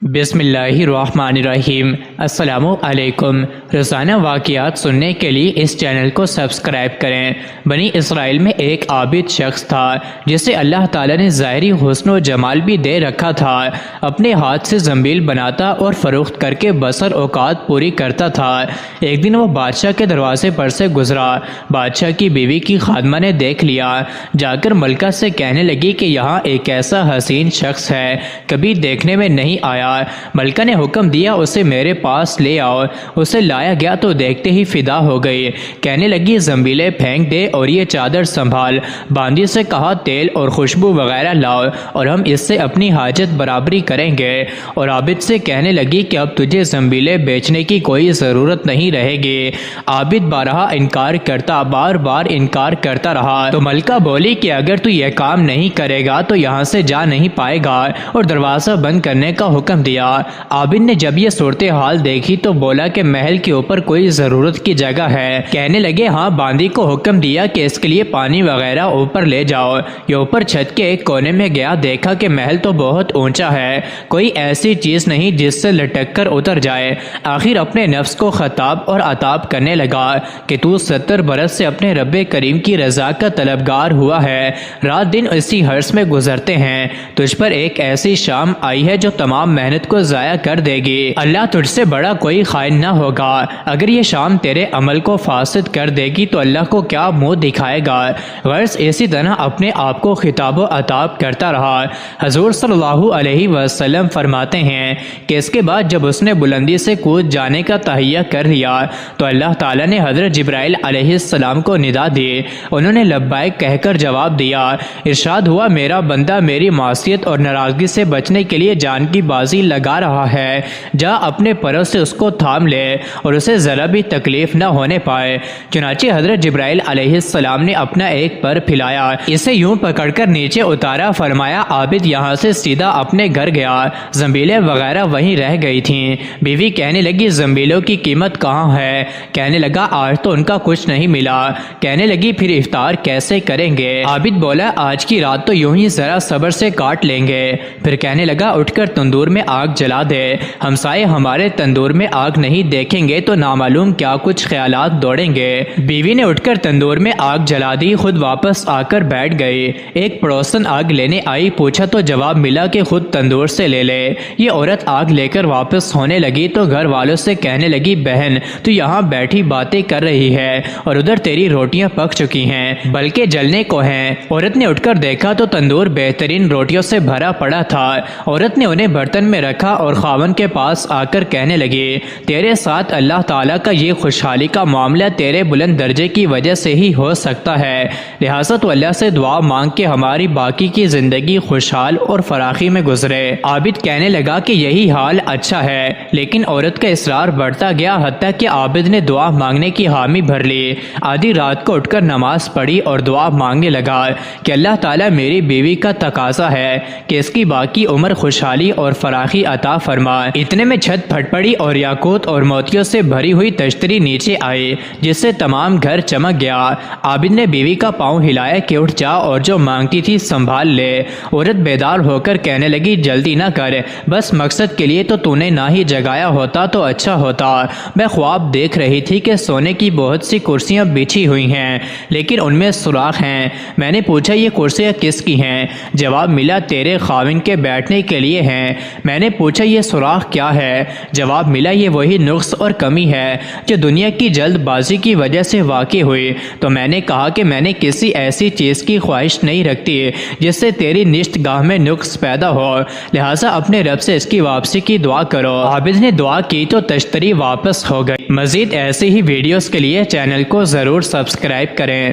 بسم اللہ الرحمن الرحیم۔ السلام علیکم۔ روزانہ واقعات سننے کے لیے اس چینل کو سبسکرائب کریں۔ بنی اسرائیل میں ایک عابد شخص تھا جسے اللہ تعالیٰ نے ظاہری حسن و جمال بھی دے رکھا تھا۔ اپنے ہاتھ سے زنبیل بناتا اور فروخت کر کے بسر اوقات پوری کرتا تھا۔ ایک دن وہ بادشاہ کے دروازے پر سے گزرا۔ بادشاہ کی بیوی کی خادمہ نے دیکھ لیا، جا کر ملکہ سے کہنے لگی کہ یہاں ایک ایسا حسین شخص ہے، کبھی دیکھنے میں نہیں آیا۔ ملکہ نے حکم دیا اسے میرے پاس لے آؤ۔ اسے لایا گیا تو دیکھتے ہی فدا ہو گئی۔ کہنے لگی زنبیلیں پھینک دے اور یہ چادر سنبھال۔ باندی سے کہا تیل اور خوشبو وغیرہ لاؤ اور ہم اس سے اپنی حاجت برابری کریں گے۔ اور عابد سے کہنے لگی کہ اب تجھے زنبیلیں بیچنے کی کوئی ضرورت نہیں رہے گی۔ عابد بارہا انکار کرتا، بار بار انکار کرتا رہا تو ملکہ بولی کہ اگر تو یہ کام نہیں کرے گا تو یہاں سے جا نہیں پائے گا، اور دروازہ بند کرنے کا حکم دیا۔ عابد نے جب یہ صورتحال دیکھی تو بولا کہ محل کے اوپر کوئی ضرورت کی جگہ ہے؟ کہنے لگے ہاں۔ باندی کو حکم دیا کہ اس کے لیے پانی وغیرہ اوپر لے جاؤ۔ یہ اوپر چھت کے ایک کونے میں گیا، دیکھا کہ محل تو بہت اونچا ہے، کوئی ایسی چیز نہیں جس سے لٹک کر اتر جائے۔ آخر اپنے نفس کو خطاب اور عتاب کرنے لگا کہ تو 70 برس سے اپنے رب کریم کی رضا کا طلبگار ہوا ہے، رات دن اسی حرص میں گزرتے ہیں، تجھ پر ایک ایسی شام آئی ہے جو تمام محنت کو ضائع کر دے گی۔ اللہ تجھ سے بڑا کوئی خائن نہ ہوگا۔ اگر یہ شام تیرے عمل کو فاسد کر دے گی تو اللہ کو کیا منہ دکھائے گا؟ غرض اسی طرح اپنے آپ کو خطاب و عتاب کرتا رہا۔ حضور صلی اللہ علیہ وسلم فرماتے ہیں کہ اس کے بعد جب اس نے بلندی سے کود جانے کا تہیہ کر لیا تو اللہ تعالیٰ نے حضرت جبرائیل علیہ السلام کو ندا دی۔ انہوں نے لبیک کہہ کر جواب دیا۔ ارشاد ہوا میرا بندہ میری معصیت اور ناراضگی سے بچنے کے لیے جان کی بازی لگا رہا ہے، جا اپنے پروں سے اس کو تھام لے اور اسے ذرا بھی تکلیف نہ ہونے پائے۔ چنانچہ حضرت جبرائیل علیہ السلام نے اپنا ایک پر پھیلایا، اسے یوں پکڑ کر نیچے اتارا، فرمایا عابد یہاں سے سیدھا اپنے گھر گیا۔ زنبیلیں وغیرہ وہیں رہ گئی تھیں۔ بیوی کہنے لگی زنبیلوں کی قیمت کہاں ہے؟ کہنے لگا آج تو ان کا کچھ نہیں ملا۔ کہنے لگی پھر افطار کیسے کریں گے؟ عابد بولا آج کی رات تو یوں ہی ذرا صبر سے کاٹ لیں گے۔ پھر کہنے لگا اٹھ کر تندور میں آگ جلا دے، ہمسائے ہمارے تندور میں آگ نہیں دیکھیں گے تو نامعلوم کیا کچھ خیالات دوڑیں گے۔ بیوی نے اٹھ کر تندور میں آگ جلا دی، خود واپس آ کر بیٹھ گئی۔ ایک پڑوسن آگ لینے آئی، پوچھا تو جواب ملا کہ خود تندور سے لے لے۔ یہ عورت آگ لے کر واپس ہونے لگی تو گھر والوں سے کہنے لگی بہن تو یہاں بیٹھی باتیں کر رہی ہے اور ادھر تیری روٹیاں پک چکی ہیں بلکہ جلنے کو ہیں۔ عورت نے اٹھ کر دیکھا تو تندور بہترین روٹیوں سے بھرا پڑا تھا۔ عورت نے انہیں برتن میں رکھا اور خاوند کے پاس آ کر کہنے لگی تیرے ساتھ اللہ تعالیٰ کا یہ خوشحالی کا معاملہ تیرے بلند درجے کی وجہ سے ہی ہو سکتا ہے، لہٰذا تو اللہ سے دعا مانگ کے ہماری باقی کی زندگی خوشحال اور فراخی میں گزرے۔ عابد کہنے لگا کہ یہی حال اچھا ہے، لیکن عورت کا اصرار بڑھتا گیا، حتیٰ کہ عابد نے دعا مانگنے کی حامی بھر لی۔ آدھی رات کو اٹھ کر نماز پڑھی اور دعا مانگنے لگا کہ اللہ تعالیٰ میری بیوی کا تقاضا ہے کہ اس کی باقی عمر خوشحالی اور فراخی عطا فرما۔ اتنے میں چھت پھٹ پڑی اور یاقوت اور موتیوں سے بھری ہوئی تشتری نیچے آئی، جس سے تمام گھر چمک گیا۔ عابد نے بیوی کا پاؤں ہلایا کہ اٹھ جا اور جو مانگتی تھی سنبھال لے۔ عورت بیدار ہو کر کہنے لگی جلدی نہ کر، بس مقصد کے لیے تو نے نہ ہی جگایا ہوتا تو اچھا ہوتا۔ میں خواب دیکھ رہی تھی کہ سونے کی بہت سی کرسیاں بچھی ہوئی ہیں لیکن ان میں سوراخ ہیں۔ میں نے پوچھا یہ کرسیاں کس کی ہیں؟ جواب ملا تیرے خاوند کے بیٹھنے کے لیے ہیں۔ میں نے پوچھا یہ سوراخ کیا ہے؟ جواب ملا یہ وہی نقص اور کمی ہے جو دنیا کی جلد بازی کی وجہ سے واقع ہوئی۔ تو میں نے کہا کہ میں نے کسی ایسی چیز کی خواہش نہیں رکھتی جس سے تیری نشت گاہ میں نقص پیدا ہو، لہٰذا اپنے رب سے اس کی واپسی کی دعا کرو۔ عابد نے دعا کی تو تشتری واپس ہو گئی۔ مزید ایسے ہی ویڈیوز کے لیے چینل کو ضرور سبسکرائب کریں۔